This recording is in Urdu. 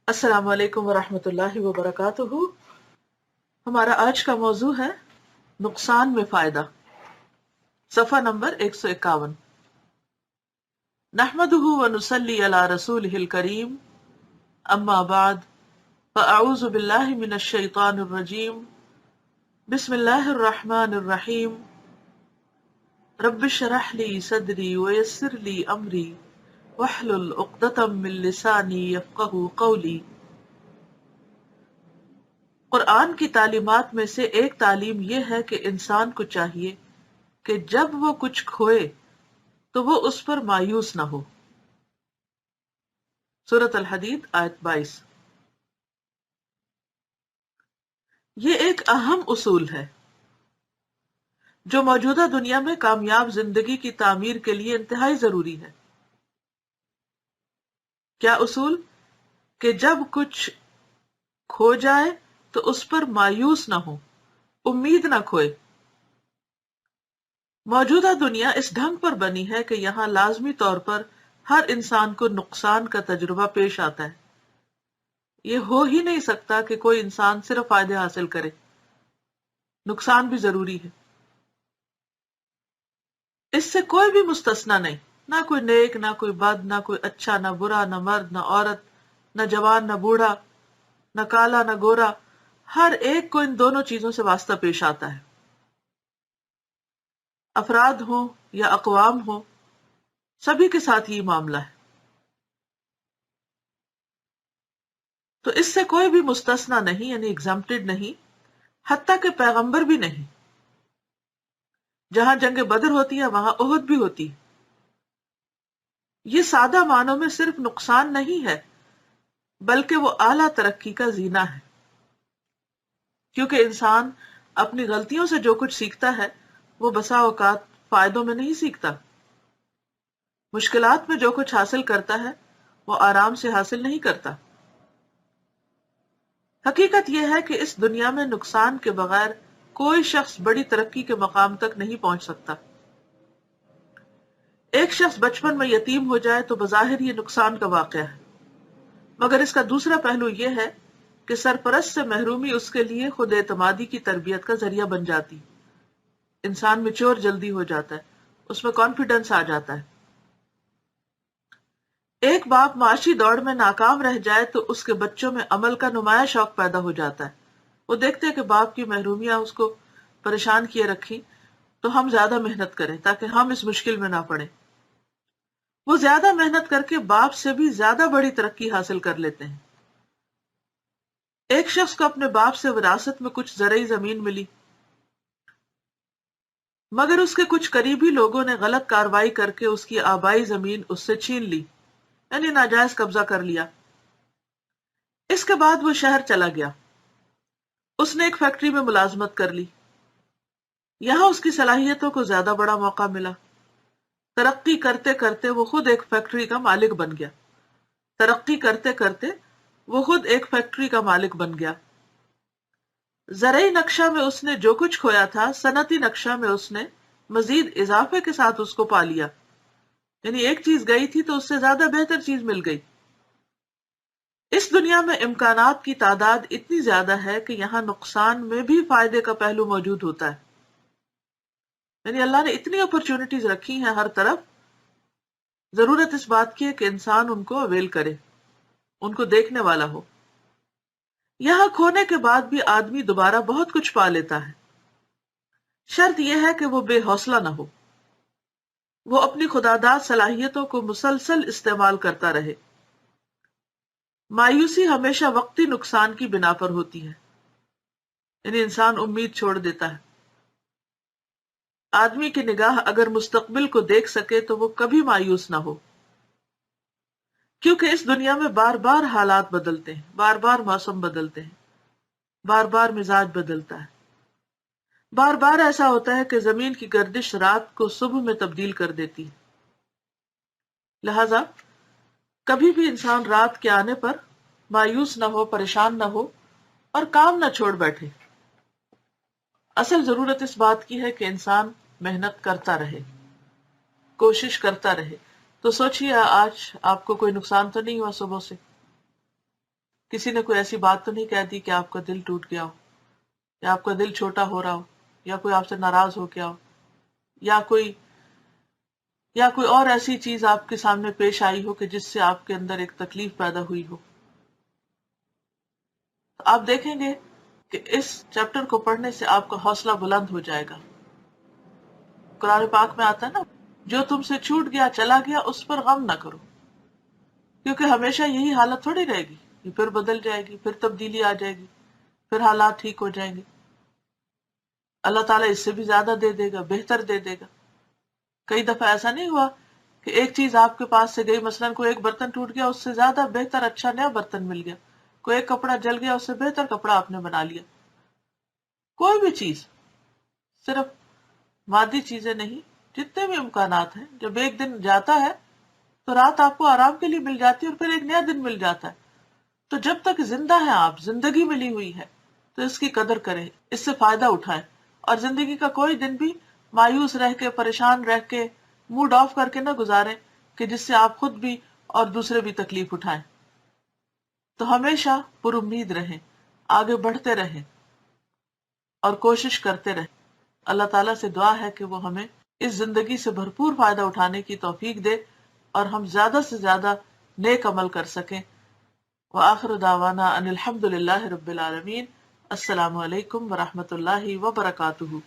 السلام علیکم ورحمۃ اللہ وبرکاتہ۔ ہمارا آج کا موضوع ہے نقصان میں فائدہ، صفحہ نمبر 151۔ نحمده ونصلی علی رسولہ الکریم، اما بعد فاعوذ باللہ من الشیطان الرجیم، بسم اللہ الرحمن الرحیم۔ رب اشرح لی صدری ویسر لی امری واحلل عقدۃ من لسانی یفقہوا قولی۔ قرآن کی تعلیمات میں سے ایک تعلیم یہ ہے کہ انسان کو چاہیے کہ جب وہ کچھ کھوئے تو وہ اس پر مایوس نہ ہو۔ سورۃ الحدید آیت 22۔ یہ ایک اہم اصول ہے جو موجودہ دنیا میں کامیاب زندگی کی تعمیر کے لیے انتہائی ضروری ہے۔ کیا اصول؟ کہ جب کچھ کھو جائے تو اس پر مایوس نہ ہو، امید نہ کھوئے۔ موجودہ دنیا اس ڈھنگ پر بنی ہے کہ یہاں لازمی طور پر ہر انسان کو نقصان کا تجربہ پیش آتا ہے۔ یہ ہو ہی نہیں سکتا کہ کوئی انسان صرف فائدے حاصل کرے، نقصان بھی ضروری ہے۔ اس سے کوئی بھی مستثنا نہیں، نہ کوئی نیک نہ کوئی بد، نہ کوئی اچھا نہ برا، نہ مرد نہ عورت، نہ جوان نہ بوڑھا، نہ کالا نہ گورا، ہر ایک کو ان دونوں چیزوں سے واسطہ پیش آتا ہے۔ افراد ہوں یا اقوام ہوں، سبھی کے ساتھ یہ معاملہ ہے۔ تو اس سے کوئی بھی مستثنا نہیں، یعنی ایگزمپٹڈ نہیں، حتیٰ کہ پیغمبر بھی نہیں۔ جہاں جنگ بدر ہوتی ہے وہاں احد بھی ہوتی ہے۔ یہ سادہ معنوں میں صرف نقصان نہیں ہے بلکہ وہ اعلیٰ ترقی کا زینہ ہے، کیونکہ انسان اپنی غلطیوں سے جو کچھ سیکھتا ہے وہ بسا اوقات فائدوں میں نہیں سیکھتا۔ مشکلات میں جو کچھ حاصل کرتا ہے وہ آرام سے حاصل نہیں کرتا۔ حقیقت یہ ہے کہ اس دنیا میں نقصان کے بغیر کوئی شخص بڑی ترقی کے مقام تک نہیں پہنچ سکتا۔ ایک شخص بچپن میں یتیم ہو جائے تو بظاہر یہ نقصان کا واقعہ ہے، مگر اس کا دوسرا پہلو یہ ہے کہ سرپرست سے محرومی اس کے لیے خود اعتمادی کی تربیت کا ذریعہ بن جاتی۔ انسان میچور جلدی ہو جاتا ہے، اس میں کانفیڈنس آ جاتا ہے۔ ایک باپ معاشی دوڑ میں ناکام رہ جائے تو اس کے بچوں میں عمل کا نمایاں شوق پیدا ہو جاتا ہے۔ وہ دیکھتے ہیں کہ باپ کی محرومیاں اس کو پریشان کیے رکھی، تو ہم زیادہ محنت کریں تاکہ ہم اس مشکل میں نہ پڑیں۔ وہ زیادہ محنت کر کے باپ سے بھی زیادہ بڑی ترقی حاصل کر لیتے ہیں۔ ایک شخص کو اپنے باپ سے وراثت میں کچھ زرعی زمین ملی، مگر اس کے کچھ قریبی لوگوں نے غلط کارروائی کر کے اس کی آبائی زمین اس سے چھین لی، یعنی ناجائز قبضہ کر لیا۔ اس کے بعد وہ شہر چلا گیا۔ اس نے ایک فیکٹری میں ملازمت کر لی۔ یہاں اس کی صلاحیتوں کو زیادہ بڑا موقع ملا۔ ترقی کرتے کرتے وہ خود ایک فیکٹری کا مالک بن گیا۔ ترقی کرتے کرتے وہ خود ایک فیکٹری کا مالک بن گیا۔ زرعی نقشہ میں اس نے جو کچھ کھویا تھا، صنعتی نقشہ میں اس نے مزید اضافے کے ساتھ اس کو پا لیا، یعنی ایک چیز گئی تھی تو اس سے زیادہ بہتر چیز مل گئی۔ اس دنیا میں امکانات کی تعداد اتنی زیادہ ہے کہ یہاں نقصان میں بھی فائدے کا پہلو موجود ہوتا ہے، یعنی اللہ نے اتنی اپرچونٹیز رکھی ہیں ہر طرف، ضرورت اس بات کی ہے کہ انسان ان کو اویل کرے، ان کو دیکھنے والا ہو۔ یہاں کھونے کے بعد بھی آدمی دوبارہ بہت کچھ پا لیتا ہے، شرط یہ ہے کہ وہ بے حوصلہ نہ ہو، وہ اپنی خداداد صلاحیتوں کو مسلسل استعمال کرتا رہے۔ مایوسی ہمیشہ وقتی نقصان کی بنا پر ہوتی ہے، یعنی انسان امید چھوڑ دیتا ہے۔ آدمی کی نگاہ اگر مستقبل کو دیکھ سکے تو وہ کبھی مایوس نہ ہو، کیونکہ اس دنیا میں بار بار حالات بدلتے ہیں، بار بار موسم بدلتے ہیں، بار بار مزاج بدلتا ہے، بار بار ایسا ہوتا ہے کہ زمین کی گردش رات کو صبح میں تبدیل کر دیتی ہے۔ لہذا کبھی بھی انسان رات کے آنے پر مایوس نہ ہو، پریشان نہ ہو اور کام نہ چھوڑ بیٹھے۔ اصل ضرورت اس بات کی ہے کہ انسان محنت کرتا رہے، کوشش کرتا رہے۔ تو سوچئے آج آپ کو کوئی نقصان تو نہیں ہوا صبح سے؟ کسی نے کوئی ایسی بات تو نہیں کہہ دی کہ آپ کا دل ٹوٹ گیا ہو، یا آپ کا دل چھوٹا ہو رہا ہو، یا کوئی آپ سے ناراض ہو گیا ہو، یا کوئی اور ایسی چیز آپ کے سامنے پیش آئی ہو کہ جس سے آپ کے اندر ایک تکلیف پیدا ہوئی ہو. تو آپ دیکھیں گے کہ اس چیپٹر کو پڑھنے سے آپ کا حوصلہ بلند ہو جائے گا. قرآن پاک میں آتا ہے نا، جو تم سے چھوٹ گیا چلا گیا اس پر غم نہ کرو، کیونکہ ہمیشہ یہی حالت تھوڑی رہے گی، یہ پھر بدل جائے گی، پھر تبدیلی آ جائے گی، پھر حالات ٹھیک ہو جائیں گے. اللہ تعالیٰ اس سے بھی زیادہ دے دے گا، بہتر دے دے گا. کئی دفعہ ایسا نہیں ہوا کہ ایک چیز آپ کے پاس سے گئی، مثلاً کوئی ایک برتن ٹوٹ گیا، اس سے زیادہ بہتر اچھا نیا برتن مل گیا. کوئی ایک کپڑا جل گیا، اس سے بہتر کپڑا آپ نے بنا لیا. کوئی بھی چیز، صرف مادی چیزیں نہیں، جتنے بھی امکانات ہیں، جب ایک دن جاتا ہے تو رات آپ کو آرام کے لیے مل جاتی ہے اور پھر ایک نیا دن مل جاتا ہے. تو جب تک زندہ ہیں آپ، زندگی ملی ہوئی ہے، تو اس کی قدر کریں، اس سے فائدہ اٹھائیں، اور زندگی کا کوئی دن بھی مایوس رہ کے، پریشان رہ کے، موڈ آف کر کے نہ گزاریں کہ جس سے آپ خود بھی اور دوسرے بھی تکلیف اٹھائیں. تو ہمیشہ پر امید رہیں، آگے بڑھتے رہیں اور کوشش کرتے رہیں. اللہ تعالیٰ سے دعا ہے کہ وہ ہمیں اس زندگی سے بھرپور فائدہ اٹھانے کی توفیق دے اور ہم زیادہ سے زیادہ نیک عمل کر سکیں. وآخر دعوانا ان الحمد للہ رب العالمین. السلام علیکم ورحمۃ اللہ وبرکاتہ.